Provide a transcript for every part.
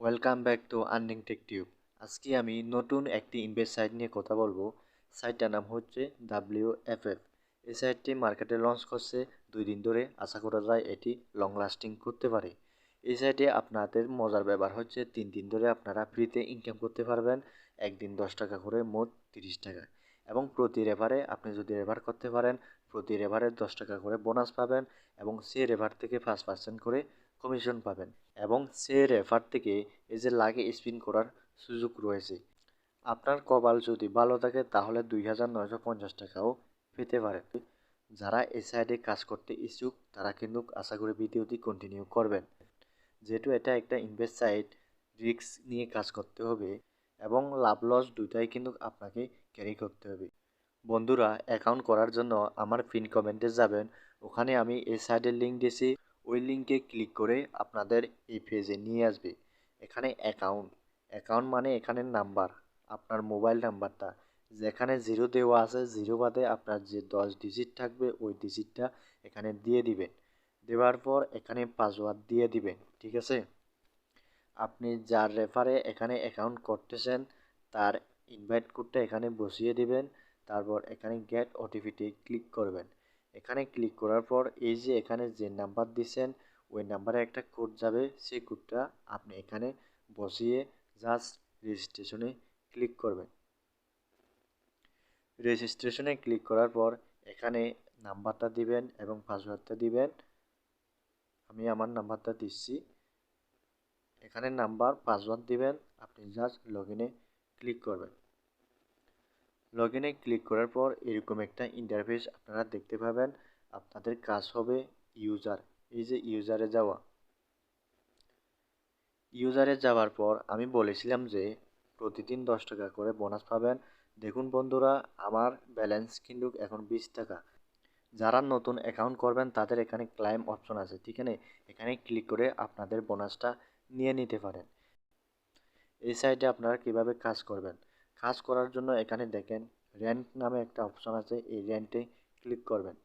Welcome back to Earning Tech Tube. আজকে আমি নতুন একটি ইনভেস্ট সাইট নিয়ে কথা বলবো। সাইটটার নাম হচ্ছে WPP। এই সাইটটি মার্কেটে লঞ্চ করছে 2 দিন ধরে। আশা করা যায় এটি লং লাস্টিং করতে পারে। এই সাইটে আপনাদের মজার ব্যাপার হচ্ছে 3 দিন ধরে আপনারা ফ্রিতে ইনকাম করতে পারবেন। একদিন 10 টাকা করে, মোট 30 টাকা। এবং প্রতি রেফারে আপনি যদি রেফার করতে পারেন, প্রতি রেফারে 10 টাকা করে বোনাস পাবেন এবং সে রেফার থেকে 5% করে কমিশন পাবেন। এবং সে রেফার থেকে এই যে লাগে স্পিন করার সুযোগ রয়েছে। আপনার কপাল যদি ভালো থাকে তাহলে 2950 টাকাও পেতে পারেন। যারা এই সাইডে কাজ করতে ইচ্ছুক তারা কিন্তু আশা করি ভিডিওটি কন্টিনিউ করবেন। যেহেতু এটা একটা ইনভেস্ট সাইট, রিস্ক নিয়ে কাজ করতে হবে এবং লাভ লস দুইটাই কিন্তু আপনাকে ক্যারি করতে হবে। বন্ধুরা, অ্যাকাউন্ট করার জন্য আমার পিন কমেন্টে যাবেন, ওখানে আমি এই সাইটের লিঙ্ক দিয়েছি। ওই লিঙ্কে ক্লিক করে আপনাদের এই পেজে নিয়ে আসবে। এখানে অ্যাকাউন্ট মানে এখানে নাম্বার, আপনার মোবাইল নাম্বারটা যেখানে জিরো দেওয়া আছে, জিরো বাদে আপনার যে 10 ডিজিট থাকবে ওই ডিজিটটা এখানে দিয়ে দিবেন। দেওয়ার পর এখানে পাসওয়ার্ড দিয়ে দিবেন। ঠিক আছে? আপনি যার রেফারে এখানে অ্যাকাউন্ট করতেছেন তার ইনভাইট কোডটা এখানে বসিয়ে দিবেন। তারপর এখানে গেট ওটিপিতে ক্লিক করবেন। এখানে ক্লিক করার পর এই যে এখানে যে নাম্বার দিচ্ছেন ওই নাম্বারে একটা কোড যাবে, সেই কোডটা আপনি এখানে বসিয়ে জাস্ট রেজিস্ট্রেশনে ক্লিক করবেন। রেজিস্ট্রেশনে ক্লিক করার পর এখানে নাম্বারটা দিবেন এবং পাসওয়ার্ডটা দিবেন। আমি আমার নাম্বারটা দিচ্ছি। এখানে নাম্বার পাসওয়ার্ড দিবেন। আপনি জাস্ট লগ ইনে ক্লিক করবেন। লগ ইনে ক্লিক করার পর এরকম একটা ইন্টারফেস আপনারা দেখতে পাবেন। আপনাদের কাজ হবে ইউজার, এই যে ইউজারে যাওয়ার পর আমি বলেছিলাম যে প্রতিদিন 10 টাকা করে বোনাস পাবেন। দেখুন বন্ধুরা, আমার ব্যালেন্স কিন্তু এখন 20 টাকা। যারা নতুন অ্যাকাউন্ট করবেন তাদের এখানে ক্লাইম অপশন আছে, ঠিক আছে? এখানে ক্লিক করে আপনাদের বোনাসটা নিয়ে নিতে পারেন। এই সাইটে আপনারা কিভাবে কাজ করবেন, কাজ করার জন্য এখানে দেখেন রেন্ট নামে একটা অপশন আছে, এই রেন্টে ক্লিক করবেন।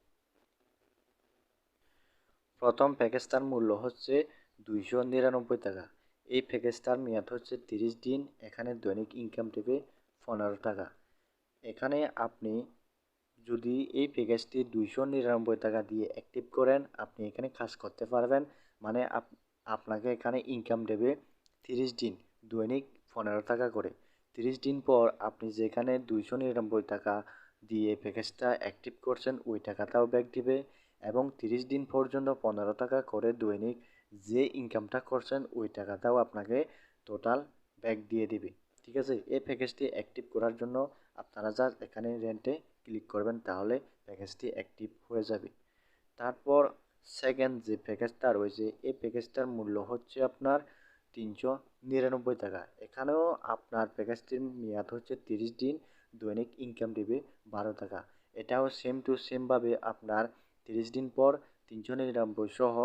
প্রথম প্যাকেজটার মূল্য হচ্ছে 299 টাকা। এই প্যাকেজটার মেয়াদ হচ্ছে 30 দিন। এখানে দৈনিক ইনকাম দেবে 15 টাকা। এখানে আপনি যদি এই প্যাকেজটি 299 টাকা দিয়ে অ্যাক্টিভ করেন, আপনি এখানে কাজ করতে পারবেন। মানে আপনাকে এখানে ইনকাম দেবে 30 দিন, দৈনিক 15 টাকা করে। 30 দিন পর আপনি যেখানে 299 টাকা দিয়ে প্যাকেজটা অ্যাক্টিভ করছেন ওই টাকাটাও ব্যাক দিবে এবং 30 দিন পর্যন্ত 15 টাকা করে দৈনিক যে ইনকামটা করছেন ওই টাকাটাও আপনাকে টোটাল ব্যাক দিয়ে দিবে। ঠিক আছে? এই প্যাকেজটি অ্যাক্টিভ করার জন্য আপনারা জাস্ট এখানে রেন্টে ক্লিক করবেন, তাহলে প্যাকেজটি অ্যাক্টিভ হয়ে যাবে। তারপর সেকেন্ড যে প্যাকেজটা রয়েছে এই প্যাকেজটার মূল্য হচ্ছে আপনার 399 টাকা। এখানেও আপনার প্যাকেজটির মেয়াদ হচ্ছে 30 দিন, দৈনিক ইনকাম দেবে 12 টাকা। এটাও সেম টু সেমভাবে আপনার 30 দিন পর 399 সহ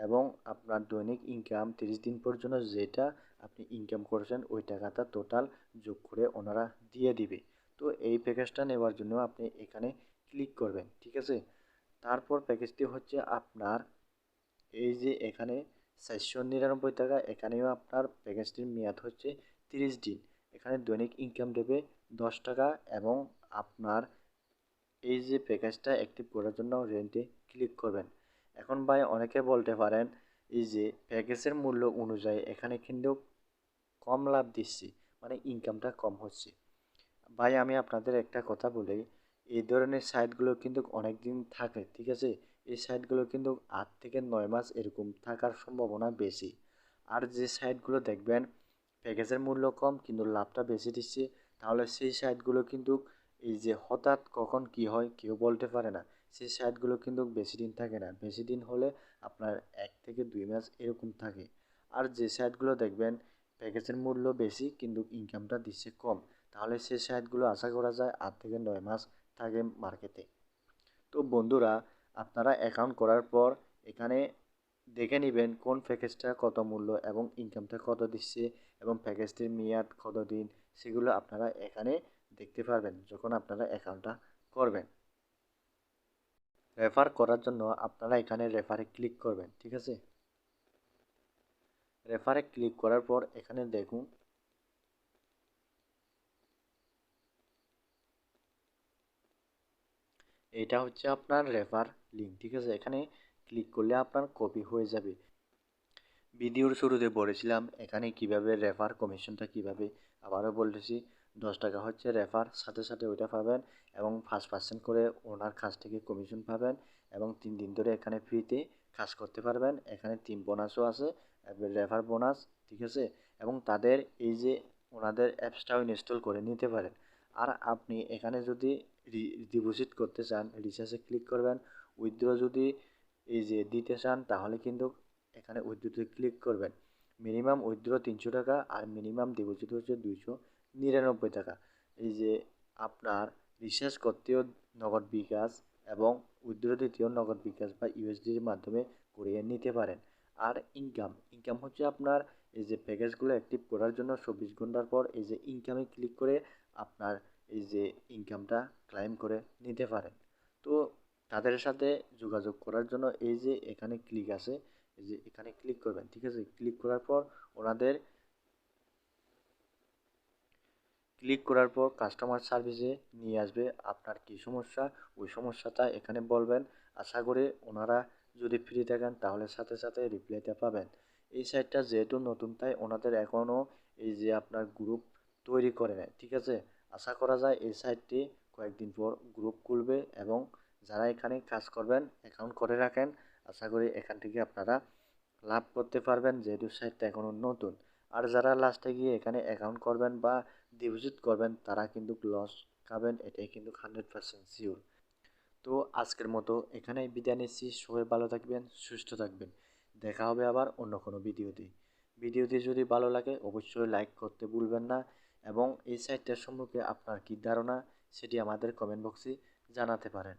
এবং আপনার দৈনিক ইনকাম 30 দিন পর্যন্ত যেটা আপনি ইনকাম করেছেন ওই টাকাটা টোটাল যোগ করে ওনারা দিয়ে দিবে। তো এই প্যাকেজটা নেওয়ার জন্য আপনি এখানে ক্লিক করবেন। ঠিক আছে? তারপর প্যাকেজটি হচ্ছে আপনার এই যে এখানে 499 টাকা। এখানেও আপনার প্যাকেজটির মেয়াদ হচ্ছে 30 দিন। এখানে দৈনিক ইনকাম দেবে 10 টাকা এবং আপনার এই যে প্যাকেজটা অ্যাক্টিভ করার জন্য রেন্টে ক্লিক করবেন। এখন ভাই অনেকে বলতে পারেন এই যে প্যাকেজের মূল্য অনুযায়ী এখানে কিন্তু কম লাভ দিচ্ছি, মানে ইনকামটা কম হচ্ছে। ভাই আমি আপনাদের একটা কথা বলি, এই ধরনের সাইটগুলো কিন্তু অনেক দিন থাকে। ঠিক আছে? এই সাইটগুলো কিন্তু 8 থেকে 9 মাস এরকম থাকার সম্ভাবনা বেশি। আর যে সাইটগুলো দেখবেন প্যাকেজের মূল্য কম কিন্তু লাভটা বেশি দিচ্ছে, তাহলে সেই সাইটগুলো কিন্তু এই যে হঠাৎ কখন কি হয় কেউ বলতে পারে না। সেই সাইটগুলো কিন্তু বেশি দিন থাকে না, বেশি দিন হলে আপনার 1 থেকে 2 মাস এরকম থাকে। আর যে সাইটগুলো দেখবেন প্যাকেজের মূল্য বেশি কিন্তু ইনকামটা দিচ্ছে কম, তাহলে সেই সাইটগুলো আশা করা যায় 8 থেকে 9 মাস থাকে মার্কেটে। তো বন্ধুরা, আপনারা অ্যাকাউন্ট করার পর এখানে দেখে নেবেন কোন প্যাকেজটা কত মূল্য এবং ইনকামটা কত দিচ্ছে এবং প্যাকেজটির মেয়াদ কত দিন, সেগুলো আপনারা এখানে দেখতে পারবেন যখন আপনারা অ্যাকাউন্টটা করবেন। রেফার করার জন্য আপনারা এখানে রেফারে ক্লিক করবেন। ঠিক আছে? রেফারে ক্লিক করার পর এখানে দেখুন এটা হচ্ছে আপনার রেফার লিঙ্ক, ঠিক আছে? এখানে ক্লিক করলে আপনার কপি হয়ে যাবে। ভিডিওর শুরুতে বলেছিলাম এখানে কিভাবে রেফার কমিশনটা কিভাবে, আবারও বলতেছি 10 টাকা হচ্ছে রেফার, সাথে সাথে ওইটা পাবেন এবং 5% করে ওনার কাছ থেকে কমিশন পাবেন এবং 3 দিন ধরে এখানে ফ্রিতে কাজ করতে পারবেন। এখানে 3 বোনাসও আছে, রেফার বোনাস, ঠিক আছে? এবং তাদের এই যে ওনাদের অ্যাপসটাও ইনস্টল করে নিতে পারেন। আর আপনি এখানে যদি ডিপোজিট করতে চান রিচার্জে ক্লিক করবেন, উইথড্র যদি এই যে দিতে চান তাহলে কিন্তু এখানে উইথড্রোতে ক্লিক করবেন। মিনিমাম উইথড্র 300 টাকা আর মিনিমাম ডিপোজিট হচ্ছে 299 টাকা। এই যে আপনার রিচার্জ করতেও নগদ বিকাশ এবং উইথড্র দিতেও নগদ বিকাশ বা ইউএসডির মাধ্যমে করিয়ে নিতে পারেন। আর ইনকাম হচ্ছে আপনার এই যে প্যাকেজগুলো অ্যাক্টিভ করার জন্য 24 ঘন্টার পর এই যে ইনকামে ক্লিক করে আপনার এই যে ইনকামটা ক্লাইম করে নিতে পারেন। তো তাদের সাথে যোগাযোগ করার জন্য এই যে এখানে ক্লিক আছে, এই যে এখানে ক্লিক করবেন, ঠিক আছে? ক্লিক করার পর ওনাদের ক্লিক করার পর কাস্টমার সার্ভিসে নিয়ে আসবে। আপনার কী সমস্যা ওই সমস্যাটা এখানে বলবেন। আশা করি ওনারা যদি ফ্রি থাকেন তাহলে সাথে সাথে রিপ্লাইটা পাবেন। এই সাইটটা যেহেতু নতুন তাই ওনাদের এখনও এই যে আপনার গ্রুপ তৈরি করে নেয়, ঠিক আছে? আশা করা যায় এই সাইটটি কয়েকদিন পর গ্রুপ খুলবে এবং যারা এখানে কাজ করবেন অ্যাকাউন্ট করে রাখেন, আশা করি এখান থেকে আপনারা লাভ করতে পারবেন যেহেতু সাইটটা এখনও নতুন। আর যারা লাস্টে গিয়ে এখানে অ্যাকাউন্ট করবেন বা ডিপোজিট করবেন তারা কিন্তু লস খাবেন, এটাই কিন্তু 100% শিওর। তো আজকের মতো এখানেই বিদায় নিচ্ছি। সবাই ভালো থাকবেন, সুস্থ থাকবেন। দেখা হবে আবার অন্য কোনো ভিডিওতে। ভিডিওটি যদি ভালো লাগে অবশ্যই লাইক করতে ভুলবেন না এবং এই সাইটটার সম্পর্কে আপনার কী ধারণা সেটি আমাদের কমেন্ট বক্সে জানাতে পারেন।